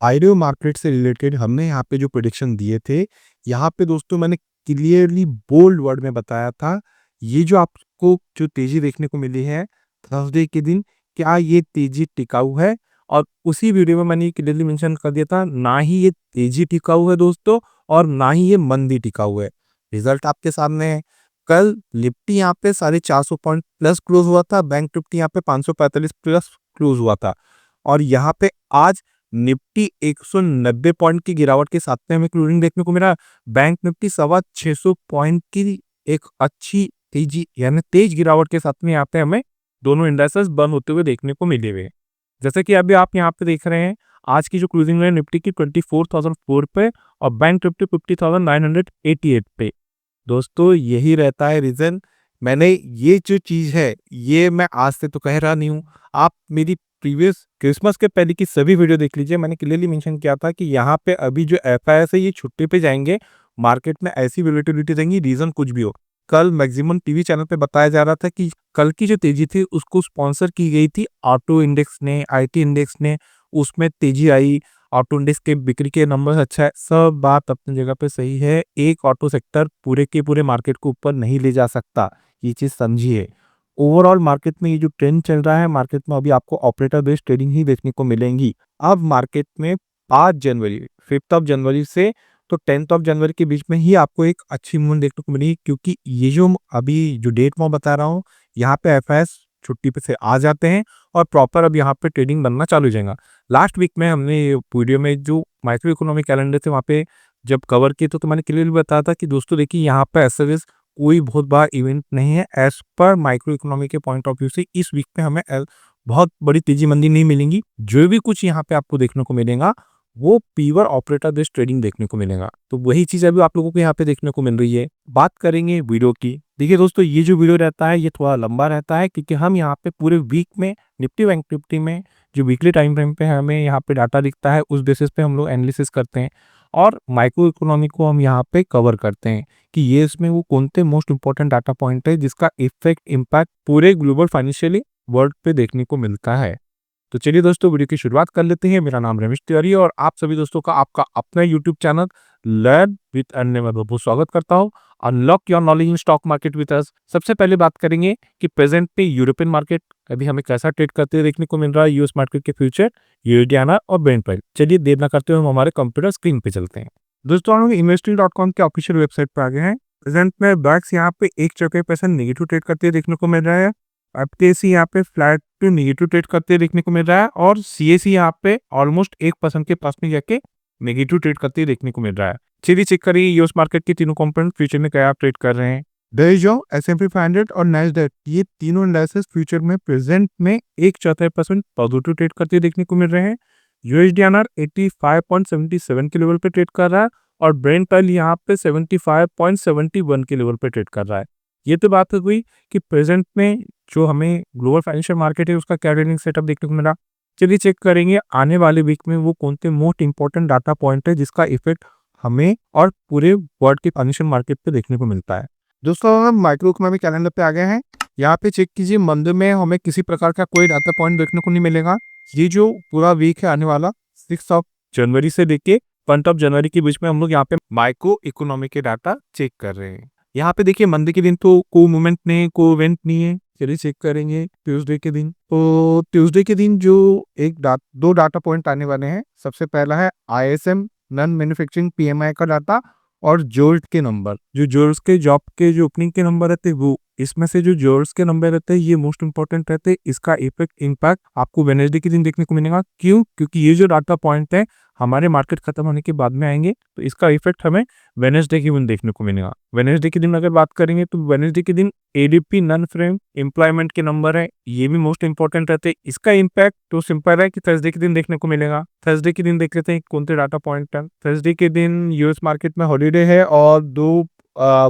IDO market से related हमने यहाँ पे जो प्रेडिक्शन दिए थे, यहाँ पे दोस्तों मैंने क्लियरली बोल्ड वर्ड में बताया था, ये जो आपको जो तेज़ी देखने को मिली है थर्सडे के दिन, क्या ये तेज़ी टिकाऊ है? और उसी वीडियो में मैंने क्लियरली मेंशन कर दिया था, ना ही ये तेज़ी टिकाऊ है दोस्तों और ना ही ये मंदी टिकाऊ है। रिज़ल्ट आपके सामने है। कल निफ्टी यहाँ पे 450 पॉइंट प्लस क्लोज़ हुआ था, बैंक निफ्टी यहाँ पे 545 प्लस क्लोज़ हुआ था और यहाँ पे आज निफ्टी 190 पॉइंट की गिरावट के साथ में हमें क्लोजिंग देखने को मिला। बैंक निफ्टी 625 पॉइंट की एक अच्छी तेजी यानी तेज गिरावट के साथ में यहाँ पे हमें दोनों इंडाइसेस बंद होते हुए देखने को मिले हुए हैं। जैसे कि अभी आप यहाँ पे देख रहे हैं, आज की जो क्लोजिंग है निफ्टी की 24,004 पे और बैंक निफ्टी 50,988 पे। दोस्तों यही रहता है रीज़न। मैंने ये जो चीज़ है, ये मैं आज से तो कह रहा नहीं हूँ। आप मेरी प्रीवियस क्रिसमस के पहले की सभी वीडियो देख लीजिए। मैंने क्लियरली मेंशन किया था कि यहाँ पे अभी जो एफआईएस है ये छुट्टी पे जाएँगे। मार्केट में ऐसी वोलेटिलिटी रहेंगी, रीज़न कुछ भी हो। कल मैक्सिमम टीवी चैनल पे बताया जा रहा था कि कल की जो तेज़ी थी उसको स्पॉन्सर की गई थी ऑटो इंडेक्स ने, आईटी इंडेक्स ने, उसमें तेज़ी आई। ऑटो इंडेक्स के बिक्री के नंबर्स अच्छा है, सब बात अपनी जगह पे सही है। एक ऑटो सेक्टर पूरे के पूरे मार्केट को ऊपर नहीं ले जा सकता, ये चीज़ समझिए। ओवरऑल मार्केट में ये जो ट्रेंड चल रहा है, मार्केट में अभी आपको ऑपरेटर बेस्ड ट्रेडिंग ही देखने को मिलेंगी। अब मार्केट में 5 जनवरी, 5th ऑफ जनवरी से तो 10th ऑफ जनवरी के बीच में ही आपको एक अच्छी मूवमेंट देखने को मिलेगी क्योंकि ये जो अभी जो डेट मैं बता रहा हूँ, यहाँ पे एफआईएस छुट्टी पे से आ जाते हैं और प्रॉपर अब यहाँ पे ट्रेडिंग बनना चालू हो जाएगा। लास्ट वीक में हमने वीडियो में जो माइक्रो इकोनॉमिक कैलेंडर थे वहाँ पे जब कवर किए तो मैंने क्लियरली बताया था कि दोस्तों देखिए यहाँ पे ऐसा कोई बहुत बड़ा इवेंट नहीं है। एज पर माइक्रो इकोनॉमी के पॉइंट ऑफ व्यू से इस वीक में हमें बहुत बड़ी तेजी मंदी नहीं मिलेंगी। जो भी कुछ यहाँ पे आपको देखने को मिलेगा वो प्योर ऑपरेटर बेस्ड ट्रेडिंग देखने को मिलेगा। तो वही चीज अभी आप लोगों को यहाँ पे देखने को मिल रही है। बात करेंगे वीडियो की। देखिए दोस्तों ये जो वीडियो रहता है ये थोड़ा लंबा रहता है क्योंकि हम यहाँ पे पूरे वीक में निफ्टी बैंक निफ्टी में जो वीकली टाइम फ्रेम पे हमें यहाँ पे डाटा दिखता है उस बेसिस पे हम लोग एनालिसिस करते हैं और माइक्रो इकोनॉमी को हम यहाँ पे कवर करते हैं कि ये इसमें वो कौन से मोस्ट इंपॉर्टेंट डाटा पॉइंट है जिसका इफेक्ट इम्पैक्ट पूरे ग्लोबल फाइनेंशियली वर्ल्ड पे देखने को मिलता है। तो चलिए दोस्तों वीडियो की शुरुआत कर लेते हैं। मेरा नाम रमेश तिवारी और आप सभी दोस्तों का आपका अपना यूट्यूब चैनल लर्न विद अन्य में बहुत स्वागत करता हूं। Unlock your knowledge in stock market with us. सबसे पहले बात करेंगे कि प्रेजेंट पे यूरोपियन मार्केट अभी हमें कैसा ट्रेड करते हुए देखने को मिल रहा है। यूएस मार्केट के फ्यूचर, यूएसडी और ब्रेंट प्राइस। चलिए देर ना करते हुए हम हमारे कंप्यूटर स्क्रीन पे चलते हैं। दोस्तों हम लोग investing.com के ऑफिशियल वेबसाइट पे आ गए हैं। प्रेजेंट में बैक्स यहाँ पे 1% नेगेटिव ट्रेड करते हुए देखने को मिल रहा है। एफटीएसी यहाँ पे फ्लैट टू नेगेटिव ट्रेड करते देखने को मिल रहा है और सीएसई यहाँ पे ऑलमोस्ट 1% के पास में जाके नेगेटिव ट्रेड करते देखने को मिल रहा है। चलिए चेक करिए यूएस मार्केट के तीनों कंपोनेंट फ्यूचर में क्या ट्रेड कर रहे हैं। डो एस&पी 500 और नैस्डैक ये तीनों इंडाइसेस फ्यूचर में प्रेजेंट में 1/4% पॉजिटिव ट्रेड करते देखने को मिल रहे हैं। यूएसडीआर 85.77 के लेवल पे ट्रेड कर रहा है और ब्रेंट प्राइस यहाँ पे 75.71 के लेवल पे ट्रेड कर रहा है। ये तो बात हो गई कि प्रेजेंट में जो हमें ग्लोबल फाइनेंशियल मार्केट है उसका क्या ट्रेडिंग सेटअप देखने को मिला। चलिए चेक करेंगे आने वाले वीक में वो कौन से मोस्ट इंपॉर्टेंट डाटा पॉइंट है जिसका इफेक्ट हमें और पूरे वर्ल्ड के फाइनेंशियल मार्केट पे देखने को मिलता है। दोस्तों हम माइक्रो इकोनॉमिक कैलेंडर पे आ गए हैं। यहाँ पे चेक कीजिए मंद में हमें किसी प्रकार का कोई डाटा पॉइंट देखने को नहीं मिलेगा। ये जो पूरा वीक है आने वाला 6 ऑफ जनवरी से लेके 1 ऑफ जनवरी के बीच में हम लोग यहाँ पे माइक्रो इकोनॉमी के डाटा चेक कर रहे हैं। यहाँ पे देखिए मंडे के दिन तो कोई मूवमेंट नहीं, कोई इवेंट नहीं है। चलिए चेक करेंगे ट्यूसडे के दिन। तो ट्यूसडे के दिन जो दो डाटा पॉइंट आने वाले हैं। सबसे पहला है आईएसएम नॉन मैन्युफैक्चरिंग पीएमआई का डाटा और जोल्ट के नंबर। जो जोल्ट के जॉब के जो ओपनिंग के नंबर रहते हैं वो इसमें से जो जोल्ट के नंबर रहते हैं ये मोस्ट इंपॉर्टेंट रहते हैं। इसका इम्पैक्ट आपको वेडनेसडे के दिन देखने को मिलेगा। क्यों? क्योंकि ये जो डाटा पॉइंट है हमारे मार्केट खत्म होने के बाद में आएंगे तो इसका इफेक्ट हमें वेडनेसडे के दिन देखने को मिलेगा। वेडनेसडे के दिन अगर बात करेंगे तो वेडनेसडे के दिन एडीपी नॉन फ्रेम एम्प्लॉयमेंट के नंबर है, ये भी मोस्ट इंपॉर्टेंट रहते हैं। इसका इम्पैक्ट तो सिंपल है कि थर्सडे के दिन देखने को मिलेगा। थर्सडे के दिन देख लेते हैं कौन से डाटा पॉइंट है। थर्सडे के दिन यूएस मार्केट में हॉलीडे है और दो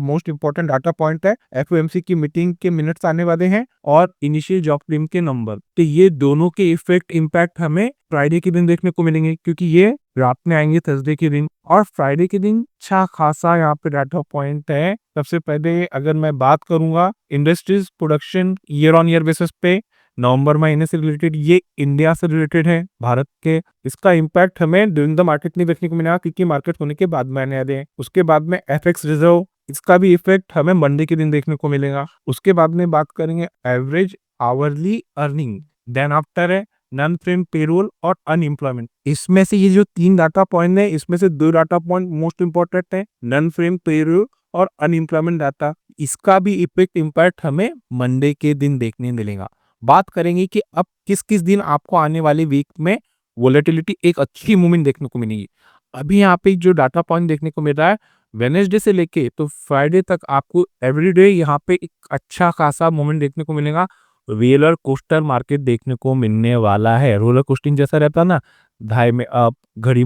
मोस्ट इंपॉर्टेंट डाटा पॉइंट है। एफओएमसी की मीटिंग के मिनट्स आने वाले हैं और इनिशियल जॉब क्लेम के नंबर। तो ये दोनों के इफेक्ट इम्पैक्ट हमें फ्राइडे के दिन देखने को मिलेंगे क्योंकि ये रात में आएंगे थर्सडे के दिन। और फ्राइडे के दिन अच्छा खासा यहाँ पे डाटा पॉइंट है। सबसे पहले अगर मैं बात करूंगा industries production year on year basis पे नवंबर महीने से रिलेटेड, ये इंडिया से रिलेटेड है, भारत के। इसका इम्पैक्ट हमें ड्यूरिंग द मार्केट नहीं देखने को मिलेगा क्योंकि मार्केट होने के बाद में आने वाले हैं। उसके बाद में एफएक्स रिजर्व, इसका भी इफेक्ट हमें मंडे के दिन देखने को मिलेगा। उसके बाद में बात करेंगे average hourly earning, then after है नॉन फ्रेम पेरोल और अनएम्प्लॉयमेंट। इसमें से ये जो 3 डाटा पॉइंट है, इसमें से 2 डाटा पॉइंट मोस्ट इंपॉर्टेंट है, नॉन फ्रेम पेरोल और अनएम्प्लॉयमेंट डाटा। इसका भी इम्पैक्ट हमें मंडे के दिन देखने मिलेगा। बात करेंगे कि अब किस किस दिन आपको आने वाले वीक में वोलेटिलिटी एक अच्छी मूवमेंट देखने को मिलेगी। अभी यहाँ पे जो डाटा पॉइंट देखने को मिल रहा है, वेडनेसडे से लेके तो फ्राइडे तक आपको एवरीडे यहाँ पे एक अच्छा खासा मूवमेंट देखने को मिलेगा। रोलर कोस्टर मार्केट देखने को मिलने वाला है। रोलर कोस्टिंग जैसा रहता ना, ढाई में अप, घड़ी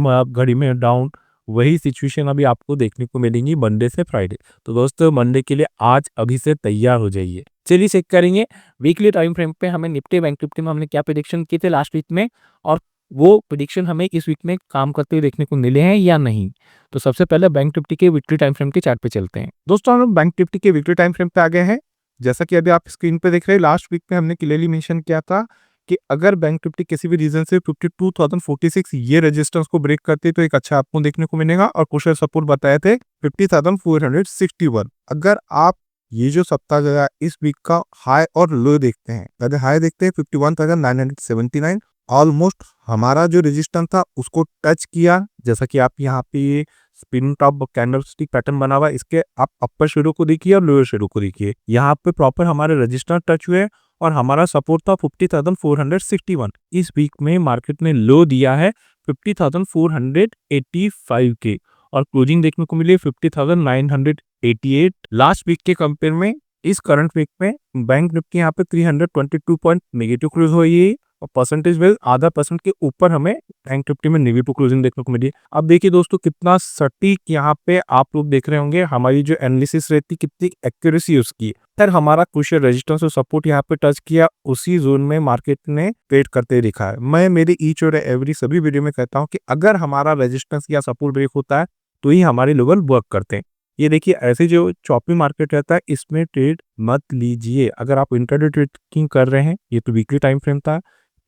में डाउन, वही सिचुएशन अभी आपको देखने को मिलेंगी मंडे से फ्राइडे। तो दोस्तों मंडे के लिए आज अभी से तैयार हो जाइए। चलिए चेक करेंगे वीकली टाइम फ्रेम पे हमें निफ्टी बैंक निफ्टी में हमने क्या प्रेडिक्शन किए थे लास्ट वीक में, और वो प्रेडिक्शन हमें इस वीक में काम करते हुए देखने को मिले हैं या नहीं। तो सबसे पहले बैंक निफ्टी के वीकली टाइम फ्रेम के चार्ट पे चलते हैं। दोस्तों हम बैंक निफ्टी के वीकली टाइम फ्रेम पे आ गए हैं। जैसा कि अभी आप स्क्रीन पे देख रहे हैं, लास्ट वीक में हमने क्लियरली मेंशन किया था कि अगर बैंक निफ्टी किसी भी रीजन से 52,046 ये रेजिस्टेंस को ब्रेक करते तो एक अच्छा आपको देखने को मिलेगा, और क्रुशियल सपोर्ट बताए थे 50,461। अगर आप ये जो सप्ताह गया इस वीक का हाई और लो देखते हैं, पहले हाई देखते हैं 51,979, ऑलमोस्ट हमारा जो रेजिस्टेंस था उसको टच किया। जैसा कि आप यहाँ पे स्पिन टॉप कैंडलस्टिक पैटर्न बना हुआ है, इसके आप अपर शेडो को देखिए और लोअर शेडो को देखिए, यहाँ पे प्रॉपर हमारे रेजिस्टेंस टच हुए और हमारा सपोर्ट था 50,461। इस वीक में मार्केट ने लो दिया है 50,485 के, और क्लोजिंग देखने को मिली 50,988। लास्ट वीक के कंपेयर में इस करंट वीक में बैंक निफ्टी यहाँ पे 322 पॉइंट नेगेटिव क्लोज हुई है, और परसेंटेज में आधा % के ऊपर हमें बैंक निफ्टी में नेगेटिव क्लोजिंग देखने को मिली है। अब देखिए दोस्तों कितना सटीक यहाँ पे आप लोग देख रहे होंगे, हमारी जो एनालिसिस रहती कितनी एक्यूरेसी उसकी। सर हमारा क्रुशियल रेजिस्टेंस और सपोर्ट यहाँ पे टच किया, उसी जोन में मार्केट ने ट्रेड करते दिखा है। मैं मेरे ईच और एवरी सभी वीडियो में कहता हूँ कि अगर हमारा रेजिस्टेंस या सपोर्ट ब्रेक होता है तो ही हमारे लेवल वर्क करते हैं। ये देखिए ऐसे जो चॉपी मार्केट रहता है इसमें ट्रेड मत लीजिए। अगर आप इंटरडे ट्रेडिंग कर रहे हैं, ये तो वीकली टाइम फ्रेम था,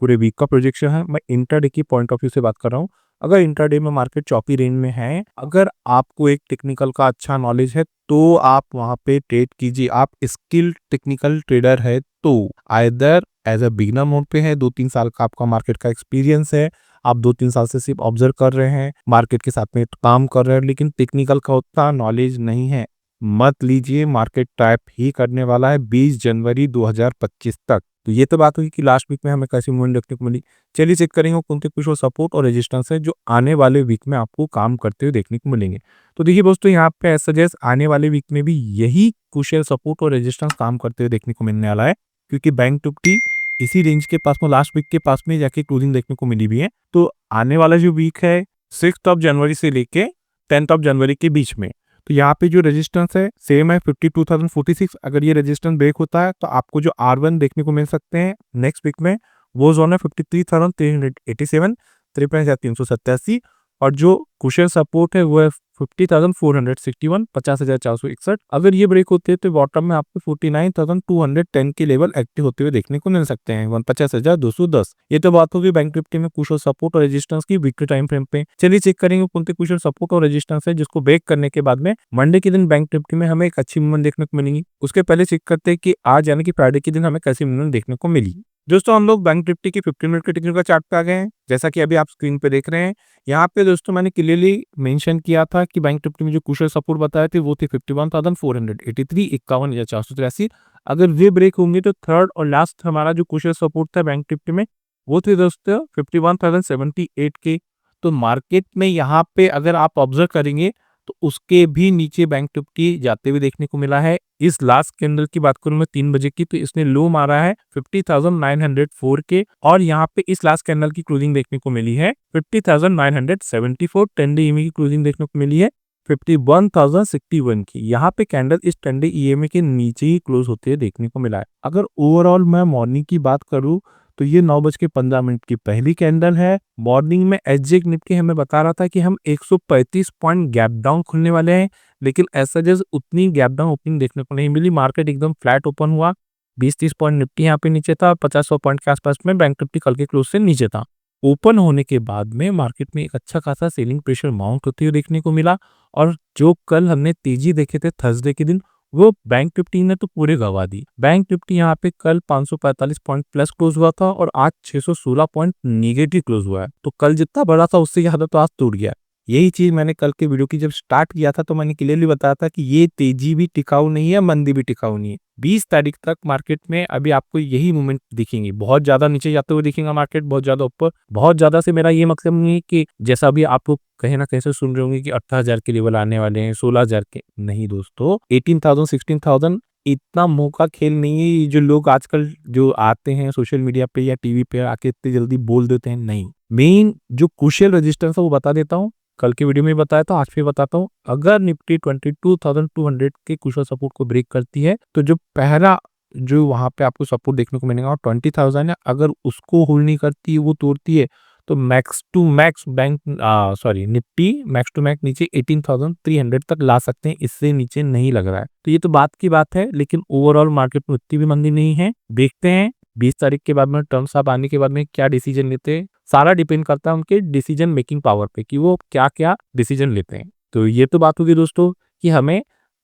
पूरे वीक का प्रोजेक्शन है, मैं इंटरडे की पॉइंट ऑफ व्यू से बात कर रहा हूँ। अगर इंटरडे में मार्केट चॉपी रेंज में है, अगर आपको एक टेक्निकल का अच्छा नॉलेज है तो आप वहां पे ट्रेड कीजिए। आप स्किल्ड टेक्निकल ट्रेडर है तो either as a beginner mode पे है, 2-3 साल का आपका मार्केट का एक्सपीरियंस है, आप 2-3 साल से सिर्फ ऑब्जर्व कर रहे हैं, मार्केट के साथ में काम कर रहे हैं, लेकिन टेक्निकल का उतना नॉलेज नहीं है, मत लीजिए। मार्केट टाइप ही करने वाला है 20 जनवरी 2025 तक। तो ये तो बात हुई कि लास्ट वीक में हमें कैसी मूवमेंट देखने को मिली। चलिए चेक करेंगे कौन से कुछ सपोर्ट और रेजिस्टेंस है जो आने वाले वीक में आपको काम करते हुए देखने को मिलेंगे। तो देखिए दोस्तों यहाँ पे ऐसा जैसे आने वाले वीक में भी यही क्रुशियल सपोर्ट और रेजिस्टेंस काम करते हुए देखने को मिलने वाला है, क्योंकि बैंक निफ्टी इसी रेंज के पास में लास्ट वीक के पास में जाके क्लोजिंग देखने को मिली भी है। तो आने वाला जो वीक है 6 जनवरी से लेके 10 जनवरी के बीच में, तो यहाँ पे जो रेजिस्टेंस है सेम है 52,046। अगर ये रेजिस्टेंस ब्रेक होता है तो आपको जो R1 देखने को मिल सकते हैं नेक्स्ट वीक में, वो जोन है 53,387, 53,387, और जो क्रुशियल सपोर्ट है वो है 50,461, 50,461। अगर ये ब्रेक होते हैं तो बॉटम में आपको 49,210 के लेवल एक्टिव होते हुए देखने को मिल सकते हैं, 49,210। ये तो बात होगी बैंक निफ्टी में क्रुशियल सपोर्ट और रेजिस्टेंस की वीकली टाइम फ्रेम पे। चलिए चेक करेंगे कौन से क्रुशियल सपोर्ट और रेजिस्टेंस है जिसको ब्रेक करने के बाद में मंडे के दिन बैंक निफ्टी में हमें एक अच्छी मूवमेंट देखने को मिलेगी। उसके पहले चेक करते हैं कि आज यानी कि फ्राइडे के दिन हमें कैसी मूवमेंट देखने को मिली। दोस्तों हम लोग बैंक निफ्टी की 15 मिनट के टेक्निकल चार्ट पे आ गए हैं। जैसा कि अभी आप स्क्रीन पे देख रहे हैं, यहाँ पे दोस्तों मैंने क्लियरली मेंशन किया था कि बैंक निफ्टी में जो क्रुशियल सपोर्ट बताए थे वो थे 51,483, 51,483। अगर वे ब्रेक होंगे तो थर्ड और लास्ट हमारा जो क्रुशियल सपोर्ट था बैंक निफ्टी में वो थे दोस्तों 51,078 के। तो मार्केट में यहाँ पे अगर आप ऑब्जर्व करेंगे तो उसके भी नीचे बैंक निफ्टी जाते हुए देखने को मिला है। इस लास्ट कैंडल की बात करूं मैं 3 बजे की, तो इसने लो मारा है 50,904 के, और यहाँ पे इस लास्ट कैंडल की क्लोजिंग देखने को मिली है 50,974। 10 डे ईएमए की क्लोजिंग देखने को मिली है 51,061 की। यहाँ पे कैंडल इस 10 डे ईएमए के नीचे ही क्लोज होते हुए देखने को मिला है। अगर ओवरऑल मैं मॉर्निंग की बात करूं तो ये 9:15 की पहली कैंडल है। मॉर्निंग में एसजीएक्स निफ्टी हमें बता रहा था कि हम 135 पॉइंट गैप डाउन खुलने वाले हैं, लेकिन ऐसा जैसे उतनी गैप डाउन ओपनिंग देखने को नहीं मिली। मार्केट एकदम फ्लैट ओपन हुआ 20-30 पॉइंट निफ्टी यहाँ पे नीचे था, 50-100 पॉइंट के आसपास में बैंक निफ्टी कल के क्लोज से नीचे था। ओपन होने के बाद में मार्केट में एक अच्छा खासा सेलिंग प्रेशर माउंट होते हुए देखने को मिला और जो कल हमने तेजी देखे थे थर्सडे के दिन, वो बैंक निफ्टी ने तो पूरे गवा दी। बैंक निफ्टी यहाँ पे कल 545 पॉइंट प्लस क्लोज हुआ था और आज 616 पॉइंट नेगेटिव क्लोज हुआ है। तो कल जितना बड़ा था उससे ज्यादा तो आज टूट गया। यही चीज मैंने कल के वीडियो की जब स्टार्ट किया था तो मैंने क्लियरली बताया था कि ये तेजी भी टिकाऊ नहीं है, मंदी भी टिकाऊ नहीं है। 20 तारीख तक मार्केट में अभी आपको यही मूवमेंट दिखेंगे, बहुत ज्यादा नीचे जाते हुए दिखेगा मार्केट, बहुत ज्यादा ऊपर। बहुत ज्यादा से मेरा ये मतलब नहीं है कि जैसा अभी आप लोग कहीं ना कहीं से सुन रहे होंगे कि 18,000 के लेवल आने वाले हैं, 16,000 के, नहीं दोस्तों। 18,000 16,000 इतना मुंह का खेल नहीं है। ये जो लोग आजकल जो आते हैं सोशल मीडिया पे या टीवी पे आके इतनी जल्दी बोल देते हैं, नहीं। मेन जो क्रूशियल रेजिस्टेंस है वो बता देता हूँ, कल के वीडियो में बताया था, आज फिर बताता हूँ। अगर निफ्टी 22,200 के क्रूशियल सपोर्ट को ब्रेक करती है तो जो पहला जो वहां पे आपको सपोर्ट देखने को मिलेगा 20,000 है। अगर उसको होल्ड नहीं करती है, वो तोड़ती है, तो max to max Nifty max to max नीचे 18,300 तक ला सकते हैं, इससे नीचे नहीं लग रहा है। तो ये तो बात की बात है, लेकिन ओवरऑल मार्केट में उतनी भी मंदी नहीं है। देखते हैं 20 तारीख के बाद में टर्म साहब आने के बाद में क्या डिसीजन लेते हैं। सारा डिपेंड करता है उनके डिसीजन मेकिंग पावर पे कि वो क्या क्या डिसीजन लेते हैं। तो ये तो बात होगी दोस्तों कि हमें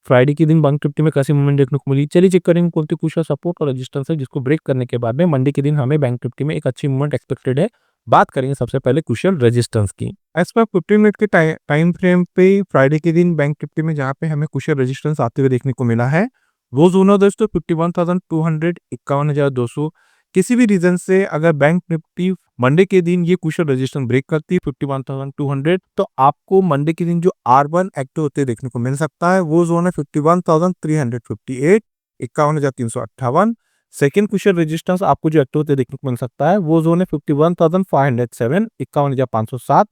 फ्राइडे के दिन बैंक निफ्टी में कैसी मूवमेंट देखने को मिली। चलिए चेक करेंगे कौन सी क्रूशियल सपोर्ट और रेजिस्टेंस है जिसको ब्रेक करने के बाद में मंडे के दिन हमें बैंक निफ्टी में एक अच्छी मूवमेंट एक्सपेक्टेड है। बात करेंगे सबसे पहले क्रूशियल रेजिस्टेंस की। एज पर 15 मिनट के टाइम फ्रेम पे फ्राइडे के दिन बैंक निफ्टी में जहाँ पे हमें क्रूशियल रेजिस्टेंस आते हुए देखने को मिला है, वो जोन है दोस्तों 51,200, 51,200। किसी भी रीजन से अगर बैंक निफ्टी मंडे के दिन ये क्रूशियल रेजिस्टेंस ब्रेक करती है 51,200, तो आपको मंडे के दिन जो R1 एक्टिव होते देखने को मिल सकता है, वो जोन है 51,358, 51,358। सेकेंड क्रूशियल रेजिस्टेंस आपको जो एक्टिव होते देखने को मिल सकता है, वो जोन है 51,507, 51,507।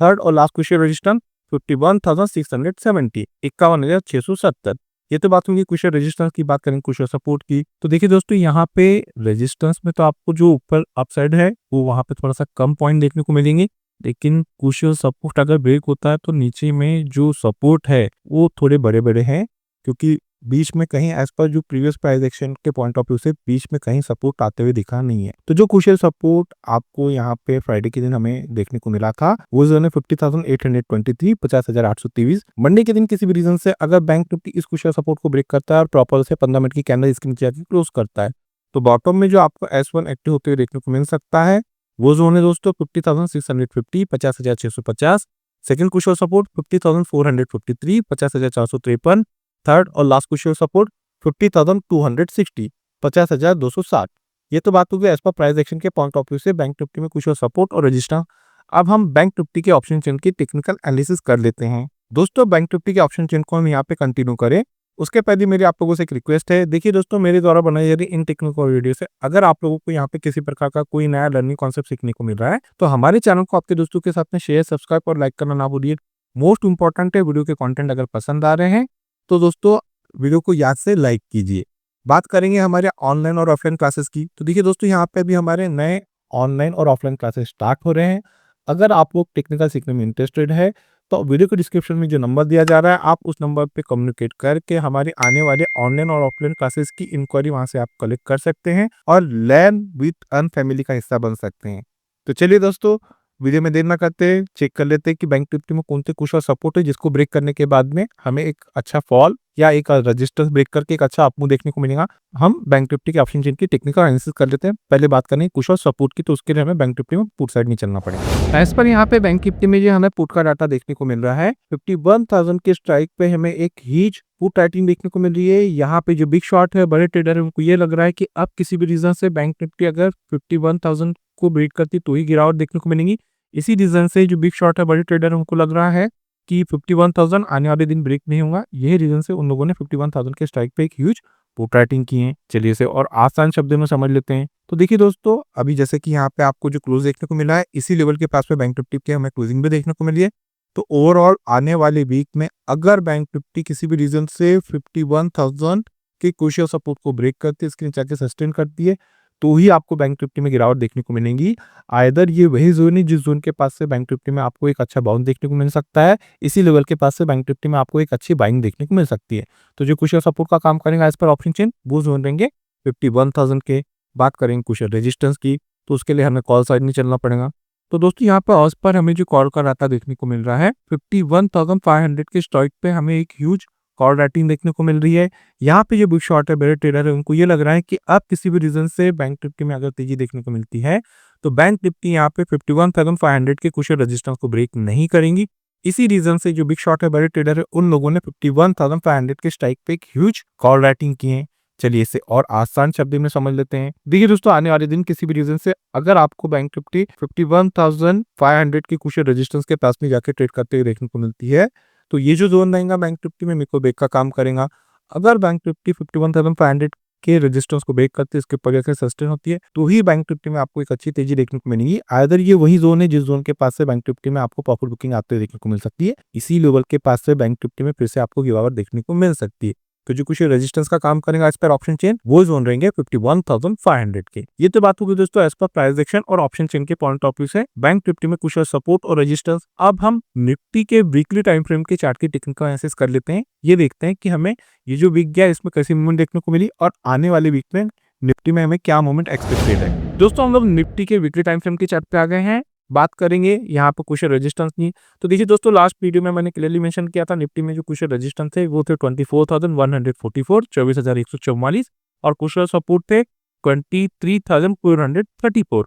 थर्ड और लास्ट क्रूशियल रेजिस्टेंस 51,670, 51,670। ये तो बात होगी क्रूशियल रेजिस्टेंस की। बात करें क्रूशियल सपोर्ट की, तो देखिए दोस्तों यहाँ पे रेजिस्टेंस में तो आपको जो ऊपर अपसाइड है वो वहां पे थोड़ा सा कम पॉइंट देखने को मिलेंगे, लेकिन क्रूशियल सपोर्ट अगर ब्रेक होता है तो नीचे में जो सपोर्ट है वो थोड़े बड़े बड़े हैं, क्योंकि बीच में कहीं एज पर जो प्रीवियस प्राइस एक्शन के पॉइंट ऑफ व्यू से बीच में कहीं सपोर्ट आते हुए दिखा नहीं है। तो जो क्रूशियल सपोर्ट आपको यहाँ पे फ्राइडे के दिन हमें देखने को मिला था, वो जोन है 50,823, 50,823। मंडे के दिन किसी भी रीजन से अगर बैंक निफ्टी इस क्रूशियल सपोर्ट को ब्रेक करता है और प्रॉपर से 15 मिनट की कैंडल इसके नीचे आके क्लोज करता है, तो बॉटम में जो आपको S1 एक्टिव होते हुए देखने को मिल सकता है, वो जोन है दोस्तों 50,650, 50,650। Second crucial support 50,453, 50,453। थर्ड और लास्ट क्रूशियल सपोर्ट 50,260, 50,260। ये तो बात होगी एज पर प्राइस एक्शन के पॉइंट ऑफ व्यू से बैंक निफ्टी में क्रूशियल सपोर्ट और रेजिस्टेंस। अब हम बैंक निफ्टी के ऑप्शन चेन की टेक्निकल एनालिसिस कर लेते हैं। दोस्तों बैंक निफ्टी के ऑप्शन चेन को हम यहाँ पे कंटिन्यू करें, उसके पहले मेरी आप लोगों से एक रिक्वेस्ट है। देखिए दोस्तों, मेरे द्वारा बनाई जा रही इन टेक्निकल वीडियो से अगर आप लोगों को यहाँ पे किसी प्रकार का कोई नया लर्निंग कॉन्सेप्ट सीखने को मिल रहा है, तो हमारे चैनल को आपके दोस्तों के साथ में शेयर, सब्सक्राइब और लाइक करना ना भूलिए। मोस्ट इंपॉर्टेंट है, वीडियो के कंटेंट अगर पसंद आ रहे हैं तो दोस्तों वीडियो को याद से लाइक कीजिए। बात करेंगे हमारे ऑनलाइन और ऑफलाइन क्लासेस की, तो देखिए दोस्तों यहाँ पे भी हमारे नए ऑनलाइन और ऑफलाइन क्लासेस स्टार्ट हो रहे हैं। अगर आप लोग टेक्निकल सीखने में इंटरेस्टेड है तो वीडियो के डिस्क्रिप्शन में जो नंबर दिया जा रहा है, आप उस नंबर पे कम्युनिकेट करके हमारे आने वाले ऑनलाइन और ऑफलाइन क्लासेस की इंक्वायरी वहां से आप कलेक्ट कर सकते हैं और लर्न विथ अर्न फैमिली का हिस्सा बन सकते हैं। तो चलिए दोस्तों, वीडियो में देर ना करते चेक कर लेते हैं कि बैंक निफ्टी में कौन से क्रूशियल सपोर्ट है जिसको ब्रेक करने के बाद में हमें एक अच्छा फॉल या एक रेजिस्टेंस ब्रेक करके एक अच्छा अपमूव देखने को मिलेगा। हम बैंक निफ्टी के ऑप्शन चेन की टेक्निकल एनालिसिस कर लेते हैं। पहले बात करें क्रूशियल सपोर्ट की, तो उसके लिए हमें बैंक निफ्टी में पुट साइड नहीं चलना पड़ेगा। एज पर यहाँ पे बैंक निफ्टी में जो हमें पुट का डाटा देखने को मिल रहा है, 51,000 के स्ट्राइक पे हमें एक ह्यूज पुट राइटिंग देखने को मिल रही है। यहाँ पे जो बिग शॉट है, बड़े ट्रेडर है, उनको ये लग रहा है कि अब किसी भी रीजन से बैंक निफ्टी अगर 51,000 को ब्रेक करती तो ही गिरावट देखने को मिलेगी। इसी रीजन से जो बिग शॉट है, बड़े ट्रेडर है, उनको लग रहा है कि 51,000 आने वाले दिन ब्रेक नहीं होगा। यही रीजन से उन लोगों ने 51,000 के स्ट्राइक पे एक ह्यूज पुट राइटिंग की है। चलिए इसे और आसान शब्दों में समझ लेते हैं। तो देखिए दोस्तों, अभी जैसे कि यहाँ पे आपको जो क्लोज देखने को मिला है, इसी लेवल के पास में बैंक निफ्टी की हमें क्लोजिंग भी देखने को मिली है। तो ओवरऑल आने वाले वीक में अगर बैंक निफ्टी किसी भी रीजन से 51,000 के क्रूशियल सपोर्ट को ब्रेक करती है, इसके नीचे आके सस्टेन करती है, तो ही आपको बैंक निफ्टी में गिरावट देखने को मिलेगी। आइदर ये वही जोन है जिस जोन के पास से बैंक निफ्टी में आपको एक अच्छा बाउंस देखने को मिल सकता है, इसी लेवल के पास से बैंक निफ्टी में आपको एक अच्छी बाइंग देखने को मिल सकती है। तो जो क्रूशियल सपोर्ट का काम करेगा एज पर ऑप्शन चेन, वो जोन रहेंगे 51,000 के। बात करेंगे कुछ रेजिस्टेंस की, तो उसके लिए हमें कॉल साइड में चलना पड़ेगा। तो दोस्तों यहाँ पे आज पर हमें जो कॉल का रास्ता देखने को मिल रहा है 51,500 के स्ट्राइक पे हमें एक ह्यूज कॉल राइटिंग देखने को मिल रही है। यहाँ पे जो बिग शॉट है, बड़े ट्रेडर है, उनको ये लग रहा है कि अब किसी भी रीजन से बैंक निफ्टी में अगर तेजी देखने को मिलती है तो बैंक निफ्टी यहाँ पे 51,500 के कुछ रेजिस्टेंस को ब्रेक नहीं करेंगी। इसी रीजन से जो बिग शॉट है, बड़े ट्रेडर है, उन लोगों ने 51,500 के स्ट्राइक पे एक ह्यूज कॉल राइटिंग की है। चलिए इसे और आसान शब्दों में समझ लेते हैं। देखिए दोस्तों, आने वाले दिन किसी भी रीजन से अगर आपको बैंक निफ्टी 51,500 के कुछ रेजिस्टेंस के पास में जाके ट्रेड करते हुए देखने को मिलती है, तो ये जो जोन रहेगा बैंक निफ्टी में मेरे को ब्रेक का काम करेगा। अगर बैंक निफ्टी 51,500 के रेजिस्टेंस को ब्रेक करते इसके ऊपर जाकर सस्टेन होती है, तो ही बैंक निफ्टी में आपको एक अच्छी तेजी देखने को मिलेगी। आइदर ये वही जोन है जिस जोन के पास से बैंक निफ्टी में आपको प्रॉफिट बुकिंग आते हुए देखने को मिल सकती है, इसी लेवल के पास से बैंक निफ्टी में फिर से आपको गिरावट देखने को मिल सकती है। तो जो कुछ रेजिस्टेंस का काम करेगा इस पर ऑप्शन चेन, वो जोन रहेंगे 51,500 के। ये तो बात होगी दोस्तों एज पर प्राइस एक्शन और ऑप्शन चेन के पॉइंट ऑफ व्यू से बैंक निफ्टी में कुछ सपोर्ट और रेजिस्टेंस। अब हम निफ्टी के वीकली टाइम फ्रेम के चार्ट की टेक्निकल एनालिसिस कर लेते हैं। ये देखते हैं कि हमें ये जो वीक गया इसमें कैसी मूवमेंट देखने को मिली और आने वाले वीक में निफ्टी में हमें क्या मूवमेंट एक्सपेक्टेड है। दोस्तों हम लोग निफ्टी के वीकली टाइम फ्रेम के चार्ट पे आ गए हैं। बात करेंगे यहाँ पर कुछ रेजिस्टेंस नहीं। तो देखिए दोस्तों, लास्ट वीडियो में मैंने क्लियरली मेंशन किया था निफ्टी में जो कुछ रेजिस्टेंस थे वो थे 24,144, 24,144 और कुछ सपोर्ट थे 23,434।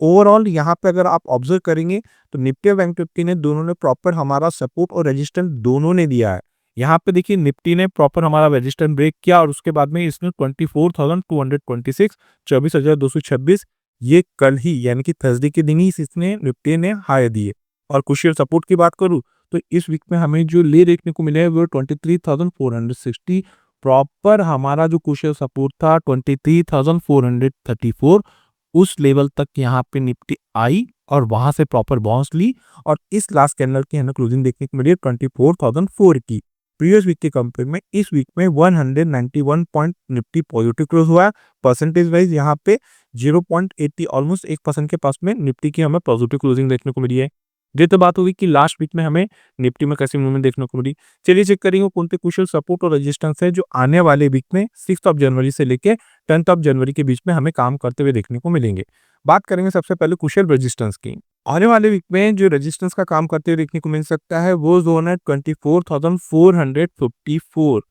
ओवरऑल यहाँ पे अगर आप ऑब्जर्व करेंगे तो निफ्टी और बैंक निफ्टी ने दोनों ने प्रॉपर हमारा सपोर्ट और रेजिस्टेंस दोनों ने दिया है। यहाँ पे देखिए निफ्टी ने प्रॉपर हमारा रेजिस्टेंस ब्रेक किया और उसके बाद में इसने 24,226, 24,226 ये कल ही यानी कि थर्सडे के दिन ही इसने निफ्टी ने हाई दिए। और कुछ सपोर्ट की बात करूँ तो इस वीक में हमें जो ले देखने को मिले है वो 23,460। प्रॉपर हमारा जो कुछ सपोर्ट था 23,434, उस लेवल तक यहाँ पे निफ्टी आई और वहां से प्रॉपर बाउंस ली और इस लास्ट कैंडल की हमें क्लोजिंग देखने को मिली 24,004 की। प्रीवियस वीक के कंपेयर में इस वीक में 191 पॉइंट निफ्टी पॉजिटिव क्लोज हुआ है। परसेंटेज वाइज यहाँ पे 0.80 ऑलमोस्ट 1% के पास में निफ्टी की हमें पॉजिटिव क्लोजिंग देखने को मिली है। ये तो बात होगी कि लास्ट वीक में हमें निफ्टी में कैसी मूवमेंट देखने को मिली। चलिए चेक करेंगे कौन से कुशल सपोर्ट और रेजिस्टेंस है जो आने वाले वीक में 6 जनवरी से लेके 10 जनवरी के बीच में हमें काम करते हुए देखने को मिलेंगे। बात करेंगे सबसे पहले कुशल रेजिस्टेंस की। आने वाले वीक में जो रेजिस्टेंस का काम करते हुए देखने को मिल सकता है वो जोन है 24,454,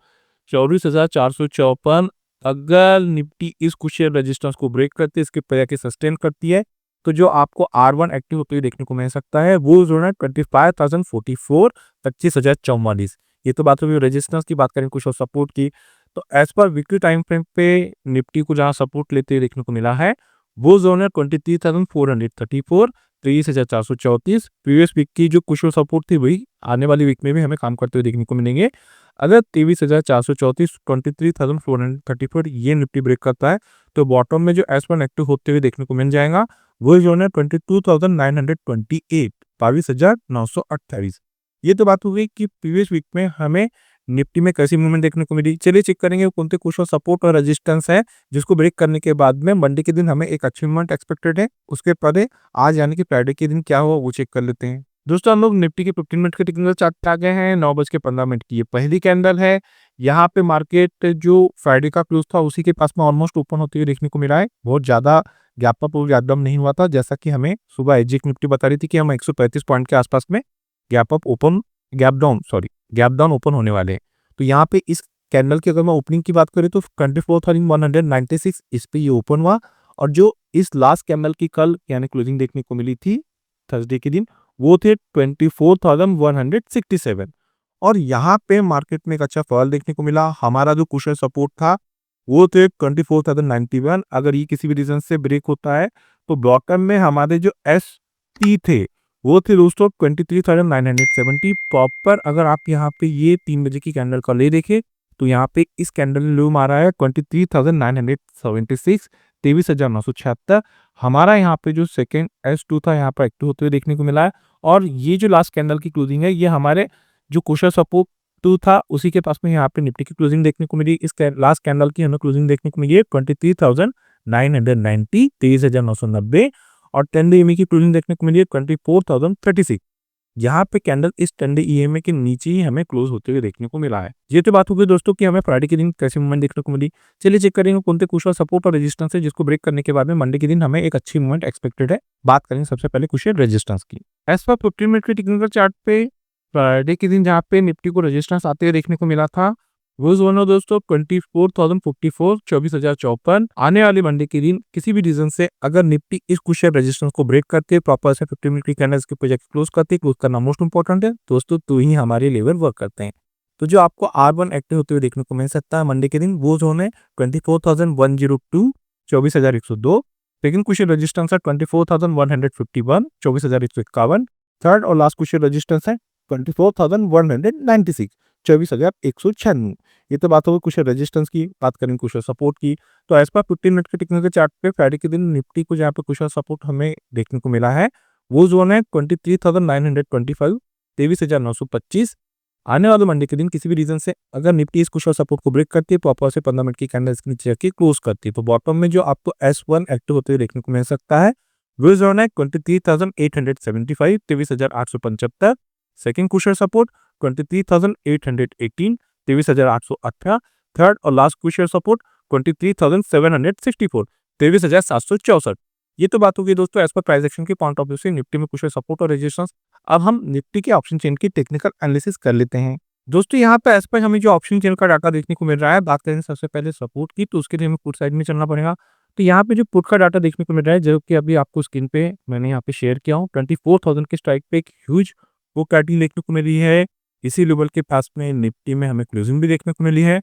24,454। अगर निफ्टी इस कुशल रेजिस्टेंस को ब्रेक करते इसके पहले के सस्टेन करती है तो जो आपको R1 एक्टिव होते हुए देखने को मिल सकता है वो जोन है 25,044, 25,044। ये तो बात हुई रेजिस्टेंस की। बात करें कुछ और सपोर्ट की तो as per weekly time frame पे निफ्टी को जहां सपोर्ट लेते हुए देखने को मिला है वो जोन है 23,434, 23,434। प्रीवियस वीक की जो कुछ सपोर्ट थी वही आने वाली वीक में भी हमें काम करते हुए देखने को मिलेंगे। अगर 23,434, 23,434 ये निफ्टी ब्रेक करता है तो बॉटम में जो S1 एक्टिव होते हुए देखने को मिल जाएगा वो जोन है 22,928, 22,928। ये तो बात हो गई कि प्रीवियस वीक में हमें निफ्टी में कैसी मूवमेंट देखने को मिली। चलिए चेक करेंगे कौन से कुछ सपोर्ट और रेजिस्टेंस है जिसको ब्रेक करने के बाद में मंडे के दिन हमें एक अच्छी मूवमेंट एक्सपेक्टेड है। उसके पहले आज यानी कि फ्राइडे के दिन क्या हुआ वो चेक कर लेते हैं। दोस्तों हम लोग निफ्टी के 15 मिनट के टेक्निकल चार्ट पे आ गए हैं। 9:15 की ये पहली कैंडल है। यहाँ पे मार्केट जो फ्राइडे का क्लोज था उसी के पास में ऑलमोस्ट ओपन होते हुए देखने को मिला है। बहुत ज्यादा गैप अप और गैप डाउन नहीं हुआ था, जैसा कि हमें सुबह एग्जिट निफ्टी बता रही थी कि हम 135 पॉइंट के आसपास में गैप डाउन ओपन होने वाले हैं। तो यहाँ पे इस कैंडल की अगर मैं ओपनिंग की बात करें तो 24,196 इस पे ये ओपन हुआ और जो इस लास्ट कैंडल की कल यानी क्लोजिंग देखने को मिली थी थर्सडे के दिन वो थे 24,167 और यहाँ पे मार्केट में एक अच्छा फॉल देखने को मिला। हमारा जो कुशल सपोर्ट था वो थे 24,091। अगर ये किसी भी रीजन से ब्रेक होता है तो बॉटम में हमारे जो ST थे वो थे दोस्तों 23,970 प्रॉपर। अगर आप यहाँ पे ये 3 बजे की कैंडल का ले देखें तो यहाँ पे इस कैंडल ने लो मारा है 23,976, 23,976। हमारा यहाँ पे जो सेकेंड S2 था यहाँ पर एक्टिव होते हुए देखने को मिला है और ये जो लास्ट कैंडल की क्लोजिंग है ये हमारे जो कुशल सपोर्ट 2 था उसी के पास में यहाँ पे निफ्टी की क्लोजिंग देखने को मिली। इस लास्ट कैंडल की हमें क्लोजिंग देखने को मिली है 23,990, 23,990 और 10 डे की क्लोजिंग देखने को मिली है 24,036। यहाँ पे कैंडल इस ट्रेंडी ईएमए के नीचे ही हमें क्लोज होते हुए देखने को मिला है। ये तो बात हो गई दोस्तों कि हमें फ्राइडे के दिन कैसी मूवमेंट देखने को मिली। चलिए चेक करेंगे कौन से क्रूशियल सपोर्ट और रेजिस्टेंस है जिसको ब्रेक करने के बाद में मंडे के दिन हमें एक अच्छी मूवमेंट एक्सपेक्टेड है। बात करेंगे सबसे पहले क्रूशियल रेजिस्टेंस की। एज पर 15 मिनट के टेक्निकल चार्ट पे फ्राइडे के दिन जहाँ पे निफ्टी को रेजिस्टेंस आते हुए देखने को मिला था वो जोन है दोस्तों 24,054 24,054। आने वाले मंडे के दिन किसी भी रीजन से अगर निफ्टी इस क्रूशियल रेजिस्टेंस को ब्रेक करते है प्रॉपर से 15 मिनट की कैंडल्स के ऊपर जाके क्लोज करते है, क्लोज करना मोस्ट इंपॉर्टेंट है दोस्तों, तो ही हमारे लेवल वर्क करते हैं। तो जो आपको R1 एक्टिव होते हुए देखने को मिल सकता है मंडे के दिन वो जोन है 24,102 24,102। सेकंड क्रूशियल रेजिस्टेंस है 24,151 24,151। थर्ड और लास्ट क्रूशियल रेजिस्टेंस है 24,196 24,196। ये तो बात होगी क्रूशियल रेजिस्टेंस की। बात करें क्रूशियल सपोर्ट की तो एज पर 15 मिनट के टेक्निकल चार्ट पे फ्राइडे के दिन निफ्टी को जहाँ पे क्रूशियल सपोर्ट हमें देखने को मिला है वो जोन है 23,925 23,925। आने वाले मंडे के दिन किसी भी रीजन से अगर निफ्टी इस क्रूशियल सपोर्ट को ब्रेक करती है प्रॉपर से 15 मिनट की कैंडल्स के नीचे जाके क्लोज करती है तो बॉटम में जो आपको S1 एक्टिव होते हुए देखने को मिल सकता है वो जोन है 23,875 23,875। Second crucial support 23,818 23,818। थर्ड और लास्ट क्रूशियल सपोर्ट 23,764 23,764। ये तो बात हो गई दोस्तों एज पर प्राइस एक्शन के पॉइंट ऑफ व्यू से निफ्टी में क्रूशियल सपोर्ट और रेजिस्टेंस। अब हम निफ्टी के ऑप्शन चेन की टेक्निकल एनालिसिस कर लेते हैं। दोस्तों यहाँ पे एज पर हमें जो ऑप्शन चेन का डाटा देखने को मिल रहा है, बात करें सबसे पहले सपोर्ट की तो उसके लिए हमें पुट साइड में चलना पड़ेगा। तो यहाँ पे जो पुट का डाटा देखने को मिल रहा है जो कि अभी आपको स्क्रीन पे मैंने यहाँ पे शेयर किया हूँ 24,000 के स्ट्राइक पे एक ह्यूज वो कैटिंग देखने को मिली है। इसी लेवल के पास में निफ्टी में हमें क्लोजिंग भी देखने को मिली है।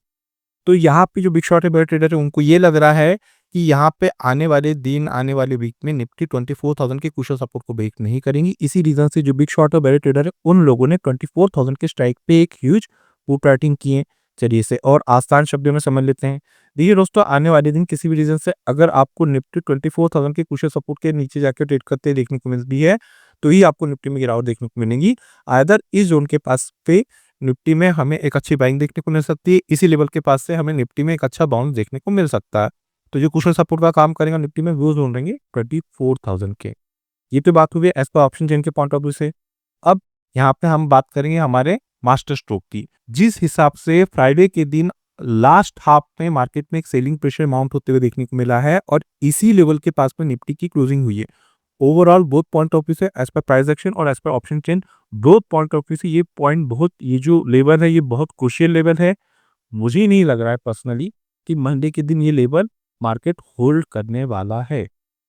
तो यहाँ पे जो बिग शॉर्ट है बड़े ट्रेडर है उनको ये लग रहा है कि यहाँ पे आने वाले दिन आने वाले वीक में निफ्टी 24,000 के क्रूशियल सपोर्ट को ब्रेक नहीं करेंगी। इसी रीजन से जो बिग शॉर्ट है बड़े ट्रेडर है उन लोगों ने 24,000 के स्ट्राइक पे एक ह्यूज पुट राइटिंग किए। चलिए इसे और आसान शब्दों में समझ लेते हैं। देखिए दोस्तों आने वाले दिन किसी भी रीजन से अगर आपको निफ्टी 24,000 के क्रूशियल सपोर्ट के नीचे जाकर ट्रेड करते देखने को मिलती है तो ही आपको निफ्टी में गिरावट देखने को मिलेगी। आइदर इस जोन के पास पे निफ्टी में हमें एक अच्छी बाइंग देखने को मिल सकती है, इसी लेवल के पास से हमें निफ्टी में एक अच्छा बाउंस देखने को मिल सकता है। तो जो क्रूशियल सपोर्ट का काम करेगा निफ्टी में वो जोन रहेंगे 24,000 के। ये तो बात हुई एज पर ऑप्शन चेन के पॉइंट ऑफ व्यू से। अब यहाँ पे हम बात करेंगे हमारे मास्टर स्ट्रोक की। जिस हिसाब से फ्राइडे के दिन लास्ट हाफ में मार्केट में एक सेलिंग प्रेशर माउंट होते हुए देखने को मिला है और इसी लेवल के पास में निफ्टी की क्लोजिंग हुई है। Overall both point of view से एज पर प्राइस एक्शन और as per option chain both point of view से ये पॉइंट बहुत ये जो लेवल है ये बहुत क्रूशियल लेवल है। मुझे नहीं लग रहा है पर्सनली कि मंडे के दिन ये लेवल मार्केट होल्ड करने वाला है।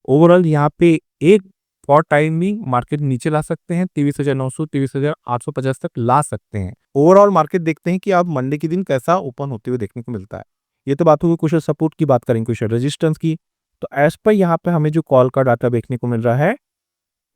ओवरऑल यहाँ पे एक फॉर टाइमिंग मार्केट नीचे ला सकते हैं 23,900 23,850 तक ला सकते हैं। ओवरऑल मार्केट देखते हैं कि अब मंडे के दिन कैसा ओपन होते हुए देखने को मिलता है। ये तो बात होगी क्रूशियल सपोर्ट की। बात करेंगे क्रूशियल रेजिस्टेंस की तो एज पर यहाँ पे हमें जो कॉल का डाटा देखने को मिल रहा है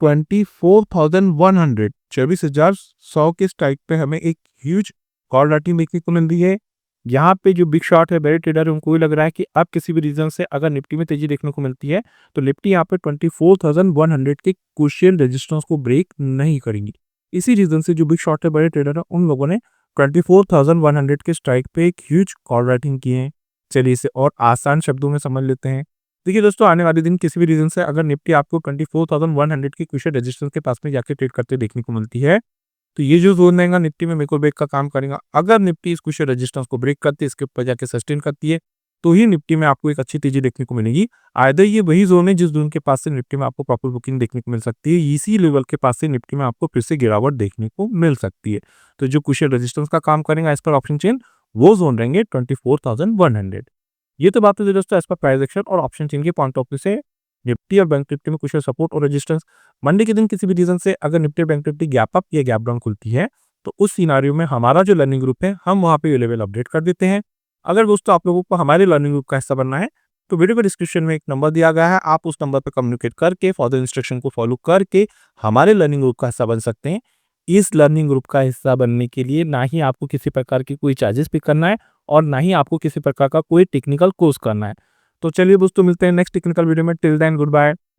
24,100 24,100 के स्ट्राइक पे हमें एक ह्यूज कॉल राइटिंग देखने को मिल रही है। यहाँ पे जो बिग शॉट है बड़े ट्रेडर है उनको भी लग रहा है कि अब किसी भी रीजन से अगर निफ्टी में तेजी देखने को मिलती है तो निफ्टी यहाँ पे 24,100 के क्रूशियल रेजिस्टेंस को ब्रेक नहीं करेंगी। इसी रीजन से जो बिग शॉट है बड़े ट्रेडर है उन लोगों ने 24,100 के स्ट्राइक पे एक ह्यूज कॉल राइटिंग की है। चलिए इसे और आसान शब्दों में समझ लेते हैं। देखिए दोस्तों आने वाले दिन किसी भी रीजन से अगर निफ्टी आपको 24,100 की क्रूशियल रेजिस्टेंस के पास में जाके ट्रेड करते देखने को मिलती है तो ये जो जोन रहेगा निफ्टी में मेक और ब्रेक का काम करेगा। अगर निफ्टी इस क्रूशियल रेजिस्टेंस को ब्रेक करती है इसके ऊपर जाके सस्टेन करती है तो ही निफ्टी में आपको एक अच्छी तेजी देखने को मिलेगी। आइदर ये वही जोन है जिस जोन के पास से निफ्टी में आपको प्रॉपर बुकिंग देखने को मिल सकती है, इसी लेवल के पास से निफ्टी में आपको फिर से गिरावट देखने को मिल सकती है। तो जो क्रूशियल रेजिस्टेंस का काम करेगा एज पर ऑप्शन चेन वो जोन रहेंगे 24,100। ये तो बात है दोस्तों एज पर प्राइस एक्शन और ऑप्शन चेन के पॉइंट ऑफ व्यू से निफ्टी और बैंक निफ्टी में क्रूशियल सपोर्ट और रेजिस्टेंस। मंडे के दिन किसी भी रीजन से अगर निफ्टी और बैंक निफ्टी गैप अप या गैप डाउन खुलती है तो उस सिनारियो में हमारा जो लर्निंग ग्रुप है हम वहाँ पे ये लेवल अपडेट कर देते हैं। अगर दोस्तों आप लोगों को हमारे लर्निंग ग्रुप का हिस्सा बनना है तो वीडियो के डिस्क्रिप्शन में एक नंबर दिया गया है, आप उस नंबर पर कम्युनिकेट करके फर्दर इंस्ट्रक्शन को फॉलो करके हमारे लर्निंग ग्रुप का हिस्सा बन सकते हैं। इस लर्निंग ग्रुप का हिस्सा बनने के लिए ना ही आपको किसी प्रकार की कोई चार्जेस पे करना है और ना ही आपको किसी प्रकार का कोई टेक्निकल कोर्स करना है। तो चलिए दोस्तों मिलते हैं नेक्स्ट टेक्निकल वीडियो में। Till then good bye.